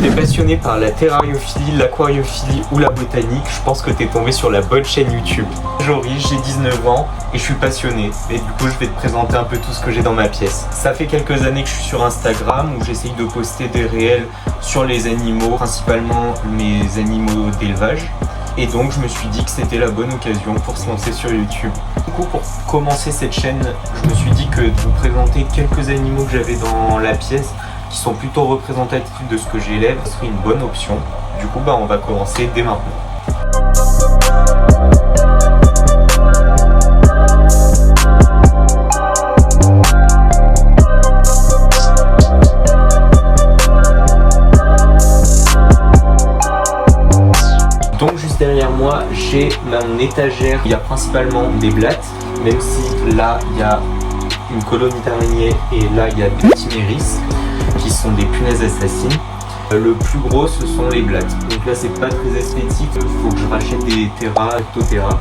T'es passionné par la terrariophilie, l'aquariophilie ou la botanique, je pense que t'es tombé sur la bonne chaîne YouTube. Joris, j'ai 19 ans et je suis passionné. Et du coup, je vais te présenter un peu tout ce que j'ai dans ma pièce. Ça fait quelques années que je suis sur Instagram où j'essaye de poster des réels sur les animaux, principalement mes animaux d'élevage. Et donc, je me suis dit que c'était la bonne occasion pour se lancer sur YouTube. Du coup, pour commencer cette chaîne, je me suis dit que de vous présenter quelques animaux que j'avais dans la pièce qui sont plutôt représentatifs de ce que j'élève serait une bonne option. Du coup, on va commencer dès maintenant. Donc juste derrière moi, j'ai mon étagère. Il y a principalement des blattes, même si là, il y a une colonie d'araignées et là, il y a des petits méris qui sont des punaises assassines. Le plus gros, ce sont les blattes. Donc là, c'est pas très esthétique. Il faut que je rachète des Ectothera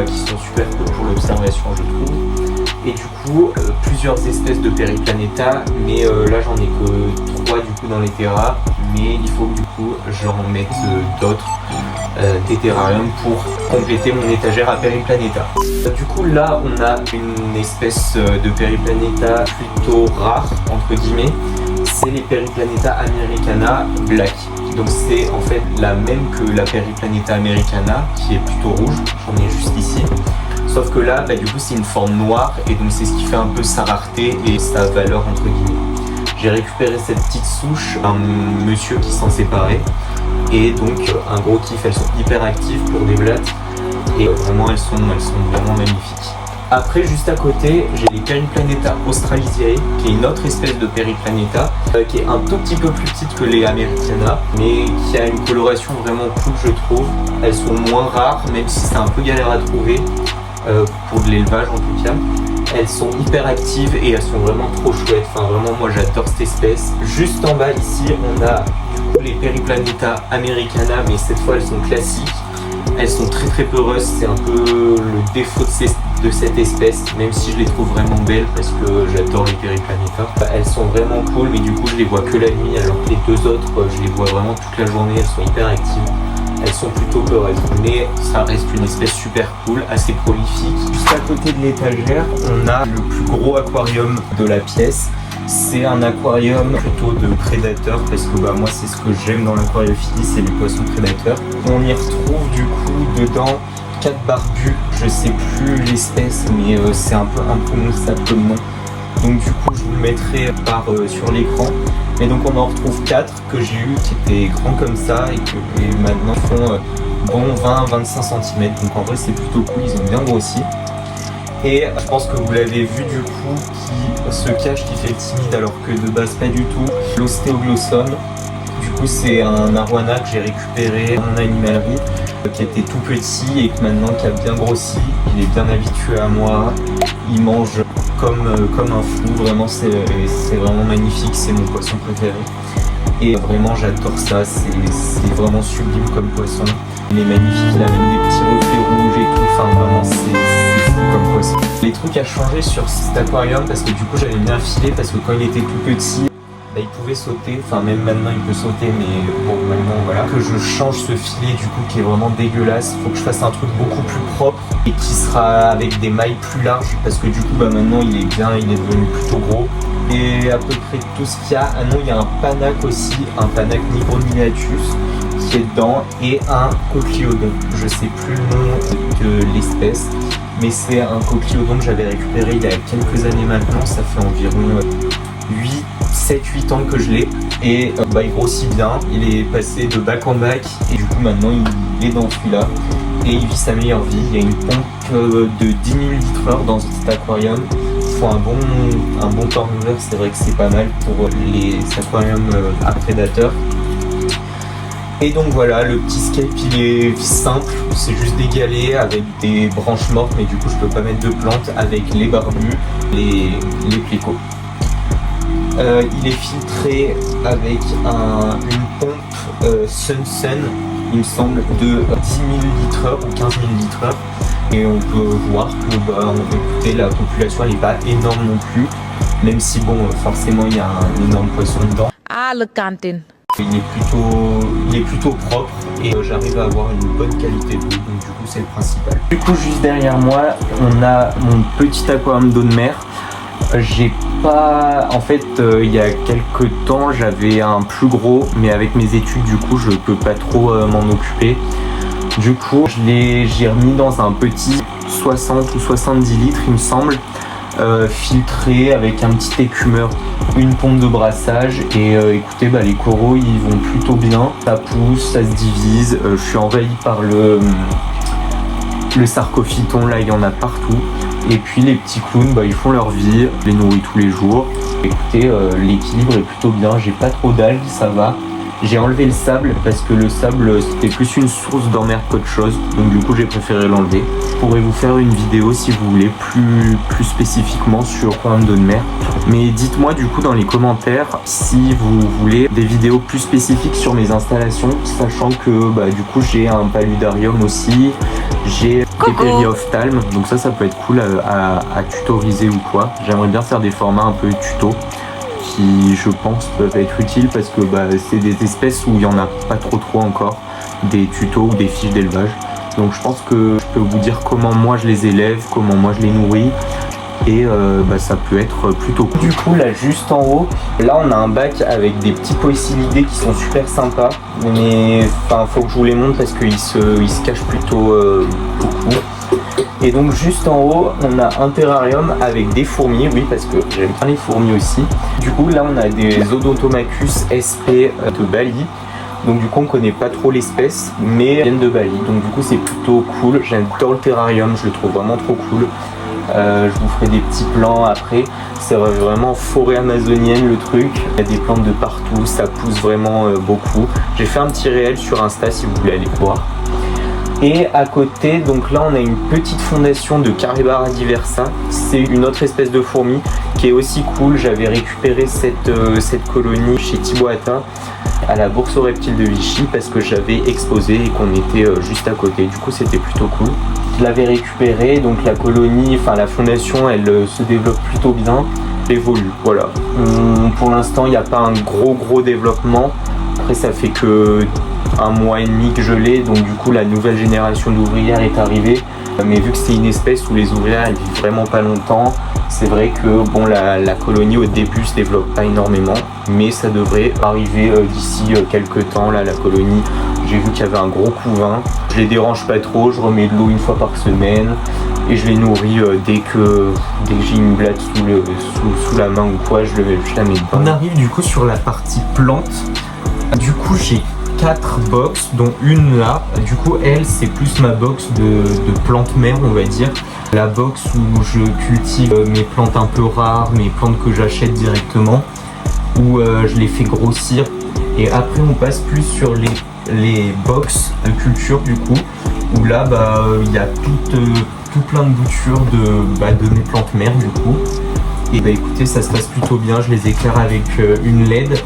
qui sont super cool pour l'observation, je trouve. Et du coup, plusieurs espèces de Periplaneta, mais là, j'en ai que 3 du coup dans les terras. Mais il faut que du coup, j'en mette d'autres. Des terrariums pour compléter mon étagère à Periplaneta. Du coup là on a une espèce de Periplaneta plutôt rare entre guillemets, c'est les Periplaneta americana black. Donc c'est en fait la même que la Periplaneta americana qui est plutôt rouge, j'en ai juste ici. Sauf que là du coup c'est une forme noire et donc c'est ce qui fait un peu sa rareté et sa valeur entre guillemets. J'ai récupéré cette petite souche, un monsieur qui s'en séparait. Et donc un gros kiff, elles sont hyper actives pour des blattes et vraiment elles sont vraiment magnifiques. Après juste à côté j'ai les Periplaneta australisiae qui est une autre espèce de Periplaneta qui est un tout petit peu plus petite que les Americana mais qui a une coloration vraiment cool je trouve. Elles sont moins rares même si c'est un peu galère à trouver pour de l'élevage en tout cas. Elles sont hyper actives et elles sont vraiment trop chouettes, enfin vraiment moi j'adore cette espèce. Juste en bas ici on a du coup les Periplaneta americana mais cette fois elles sont classiques. Elles sont très peureuses, c'est un peu le défaut de cette espèce, même si je les trouve vraiment belles parce que j'adore les Periplaneta. Elles sont vraiment cool mais du coup je les vois que la nuit alors que les deux autres je les vois vraiment toute la journée, elles sont hyper actives. Elles sont plutôt peureuses, mais ça reste une espèce super cool, assez prolifique. Juste à côté de l'étagère, on a le plus gros aquarium de la pièce. C'est un aquarium plutôt de prédateurs, parce que moi c'est ce que j'aime dans l'aquariophilie, c'est les poissons prédateurs. On y retrouve du coup dedans 4 barbus, je sais plus l'espèce, mais c'est un peu imprononçable comme nom. Donc du coup je vous le mettrai sur l'écran. Et donc on en retrouve 4 que j'ai eu qui étaient grands comme ça et qui maintenant font 20-25 cm. Donc en vrai c'est plutôt cool, ils ont bien grossi. Et je pense que vous l'avez vu du coup qui se cache, qui fait timide alors que de base pas du tout. L'ostéoglossum, du coup c'est un arowana que j'ai récupéré dans mon animalerie qui était tout petit et que maintenant qui a bien grossi. Il est bien habitué à moi, il mange comme un fou, vraiment c'est vraiment magnifique, c'est mon poisson préféré. Et vraiment j'adore ça, c'est vraiment sublime comme poisson. Il est magnifique, il a même des petits reflets rouges et tout, enfin vraiment c'est fou comme poisson. Les trucs à changer sur cet aquarium parce que du coup j'avais mis un filet parce que quand il était tout petit, il pouvait sauter, enfin même maintenant il peut sauter mais bon maintenant voilà. Que je change ce filet du coup qui est vraiment dégueulasse, faut que je fasse un truc beaucoup plus propre et qui sera avec des mailles plus larges parce que du coup maintenant il est devenu plutôt gros. Et à peu près tout ce qu'il y a, ah non il y a un panac aussi, un panac Micronilatus qui est dedans et un coqueliodon, je sais plus le nom de l'espèce mais c'est un coqueliodon que j'avais récupéré il y a quelques années maintenant, ça fait environ 7-8 ans que je l'ai et il grossit bien, il est passé de bac en bac et du coup maintenant il est dans celui-là et il vit sa meilleure vie. Il y a une pompe de 10 000 litres/heure dans cet aquarium. Il faut un bon turnover, c'est vrai que c'est pas mal pour les aquariums à prédateurs. Et donc voilà, le petit scape il est simple, c'est juste des galets avec des branches mortes mais du coup je peux pas mettre de plantes avec les barbus, les plécots. Il est filtré avec une pompe Sun, il me semble, de 10 000 litres/heure ou 15 000 litres/heure. Et on peut voir que la population n'est pas énorme non plus, même si forcément il y a un énorme poisson dedans. Ah, le cantin. il est plutôt propre et j'arrive à avoir une bonne qualité d'eau, donc du coup c'est le principal. Du coup juste derrière moi on a mon petit aquarium d'eau de mer. J'ai pas... En fait il y a quelques temps j'avais un plus gros, mais avec mes études du coup je peux pas trop m'en occuper. Du coup j'ai remis dans un petit 60 ou 70 litres il me semble, filtré avec un petit écumeur, une pompe de brassage et écoutez les coraux ils vont plutôt bien, ça pousse, ça se divise, je suis envahi par le sarcophyton, là il y en a partout, et puis les petits clowns ils font leur vie, je les nourris tous les jours. Écoutez l'équilibre est plutôt bien, j'ai pas trop d'algues, ça va. J'ai enlevé le sable parce que le sable c'était plus une source d'emmerde qu'autre chose, donc du coup j'ai préféré l'enlever. Je pourrais vous faire une vidéo si vous voulez plus spécifiquement sur aquarium d'eau de mer. Mais dites-moi du coup dans les commentaires si vous voulez des vidéos plus spécifiques sur mes installations, sachant que du coup j'ai un paludarium aussi, j'ai des périophthalmes, donc ça peut être cool à tutoriser ou quoi. J'aimerais bien faire des formats un peu tuto qui je pense peuvent être utiles parce que c'est des espèces où il n'y en a pas trop encore, des tutos ou des fiches d'élevage. Donc je pense que je peux vous dire comment moi je les élève, comment moi je les nourris et ça peut être plutôt cool. Du coup là juste en haut, là on a un bac avec des petits poécilidés qui sont super sympas, mais faut que je vous les montre parce qu'ils se cachent plutôt beaucoup. Et donc juste en haut, on a un terrarium avec des fourmis, oui parce que j'aime bien les fourmis aussi. Du coup là on a des Odontomachus sp de Bali. Donc du coup on connaît pas trop l'espèce, mais elles viennent de Bali. Donc du coup c'est plutôt cool, j'adore le terrarium, je le trouve vraiment trop cool. Je vous ferai des petits plans après. C'est vraiment forêt amazonienne le truc. Il y a des plantes de partout, ça pousse vraiment beaucoup. J'ai fait un petit réel sur Insta si vous voulez aller voir. Et à côté, donc là on a une petite fondation de Caribara diversa. C'est une autre espèce de fourmi qui est aussi cool. J'avais récupéré cette colonie chez Thibaut-Atta à la bourse aux reptiles de Vichy parce que j'avais exposé et qu'on était juste à côté. Du coup c'était plutôt cool. Je l'avais récupéré, donc la colonie, la fondation elle se développe plutôt bien, évolue, voilà. Pour l'instant il n'y a pas un gros développement. Après ça fait que un mois et demi que je l'ai, donc du coup la nouvelle génération d'ouvrières est arrivée, mais vu que c'est une espèce où les ouvrières elles vivent vraiment pas longtemps, c'est vrai que la colonie au début se développe pas énormément, mais ça devrait arriver d'ici quelques temps. Là la colonie, j'ai vu qu'il y avait un gros couvain, je les dérange pas trop, je remets de l'eau une fois par semaine et je les nourris dès que j'ai une blatte sous la main ou quoi, je la mets dedans. On arrive du coup sur la partie plante. Du coup j'ai 4 box, dont une là. Du coup elle c'est plus ma box de plantes mères on va dire. La box où je cultive mes plantes un peu rares, mes plantes que j'achète directement, où je les fais grossir. Et après on passe plus sur les box de culture du coup, où là il y a tout plein de boutures de mes plantes mères du coup. Et écoutez ça se passe plutôt bien, je les éclaire avec une LED.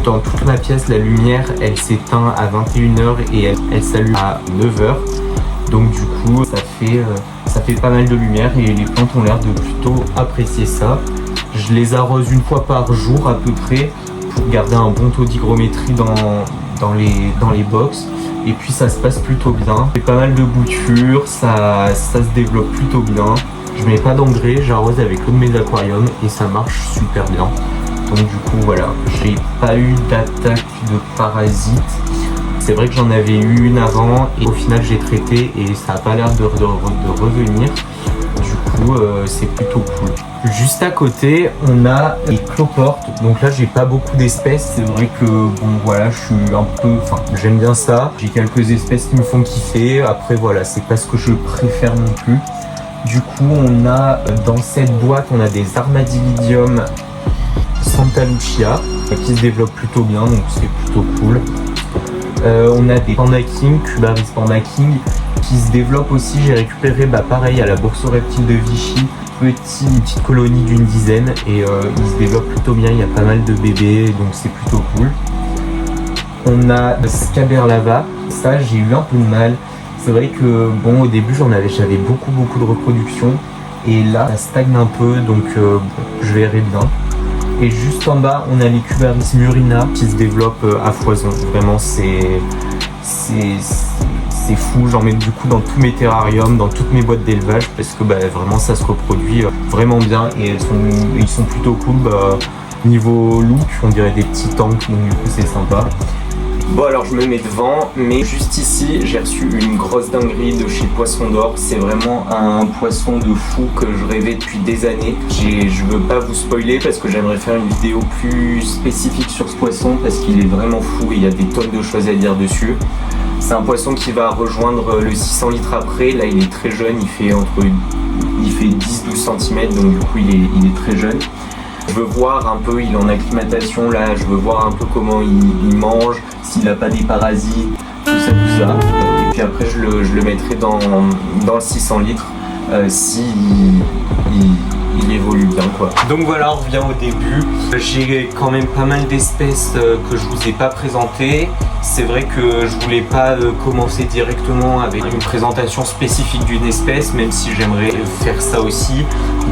Dans toute ma pièce, la lumière elle s'éteint à 21h et elle s'allume à 9h. Donc du coup ça fait pas mal de lumière et les plantes ont l'air de plutôt apprécier ça. Je les arrose une fois par jour à peu près pour garder un bon taux d'hygrométrie dans les box. Et puis ça se passe plutôt bien. J'ai pas mal de boutures, ça se développe plutôt bien. Je mets pas d'engrais, j'arrose avec l'eau de mes aquariums et ça marche super bien. Donc du coup voilà, j'ai pas eu d'attaque de parasites. C'est vrai que j'en avais eu une avant et au final j'ai traité et ça a pas l'air de revenir. Du coup c'est plutôt cool. Juste à côté on a les cloportes. Donc là j'ai pas beaucoup d'espèces. C'est vrai que je suis un peu, j'aime bien ça. J'ai quelques espèces qui me font kiffer. Après voilà, c'est pas ce que je préfère non plus. Du coup on a dans cette boîte on a des Armadillidium Santa Lucia qui se développent plutôt bien, donc c'est plutôt cool. On a des Panda King, Cubaris Panda King qui se développent aussi. J'ai récupéré pareil à la bourse aux reptiles de Vichy, une petite colonie d'une dizaine et ils se développent plutôt bien, il y a pas mal de bébés donc c'est plutôt cool. On a Scaberlava, ça j'ai eu un peu de mal. C'est vrai que au début j'avais beaucoup de reproduction et là ça stagne un peu donc je verrai bien. Et juste en bas, on a les Cubaris murina qui se développent à foison. Vraiment, c'est fou. J'en mets du coup dans tous mes terrariums, dans toutes mes boîtes d'élevage parce que vraiment ça se reproduit vraiment bien et ils sont plutôt cool. Niveau look, on dirait des petits tanks, donc du coup c'est sympa. Bon alors je me mets devant, mais juste ici j'ai reçu une grosse dinguerie de chez Poisson d'Or. C'est vraiment un poisson de fou que je rêvais depuis des années. Je veux pas vous spoiler parce que j'aimerais faire une vidéo plus spécifique sur ce poisson parce qu'il est vraiment fou et il y a des tonnes de choses à dire dessus. C'est un poisson qui va rejoindre le 600 litres après. Là il est très jeune, il fait 10-12 cm, donc du coup il est très jeune. Je veux voir un peu, il est en acclimatation là, je veux voir un peu comment il mange, s'il n'a pas des parasites, tout ça. Et puis après je le mettrai dans le 600 litres si il évolue bien quoi. Donc voilà, on revient au début. J'ai quand même pas mal d'espèces que je vous ai pas présentées. C'est vrai que je voulais pas commencer directement avec une présentation spécifique d'une espèce, même si j'aimerais faire ça aussi.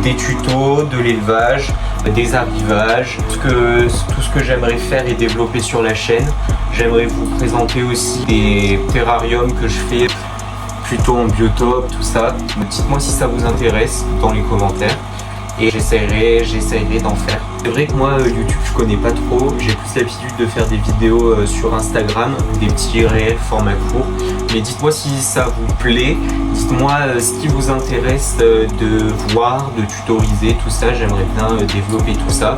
Des tutos, de l'élevage, des arrivages, tout ce que j'aimerais faire et développer sur la chaîne. J'aimerais vous présenter aussi des terrariums que je fais plutôt en biotope, tout ça. Dites-moi si ça vous intéresse dans les commentaires et j'essaierai d'en faire. C'est vrai que moi YouTube je connais pas trop, j'ai plus l'habitude de faire des vidéos sur Instagram, des petits réels format court. Mais dites-moi si ça vous plaît, dites-moi ce qui vous intéresse de voir, de tutoriser, tout ça, j'aimerais bien développer tout ça.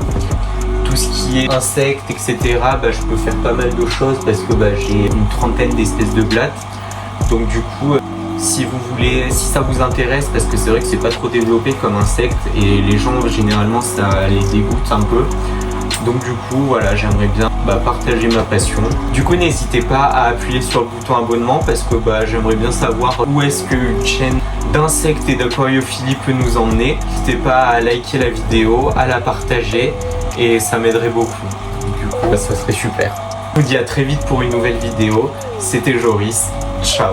Tout ce qui est insectes, etc., je peux faire pas mal de choses parce que j'ai une trentaine d'espèces de blattes. Donc du coup, si vous voulez, si ça vous intéresse, parce que c'est vrai que c'est pas trop développé comme insecte et les gens généralement ça les dégoûte un peu. Donc du coup voilà, j'aimerais bien partager ma passion. Du coup n'hésitez pas à appuyer sur le bouton abonnement parce que j'aimerais bien savoir où est-ce qu'une chaîne d'insectes et d'aquariophilie peut nous emmener. N'hésitez pas à liker la vidéo, à la partager et ça m'aiderait beaucoup. Du coup ça serait super. Je vous dis à très vite pour une nouvelle vidéo. C'était Joris, ciao.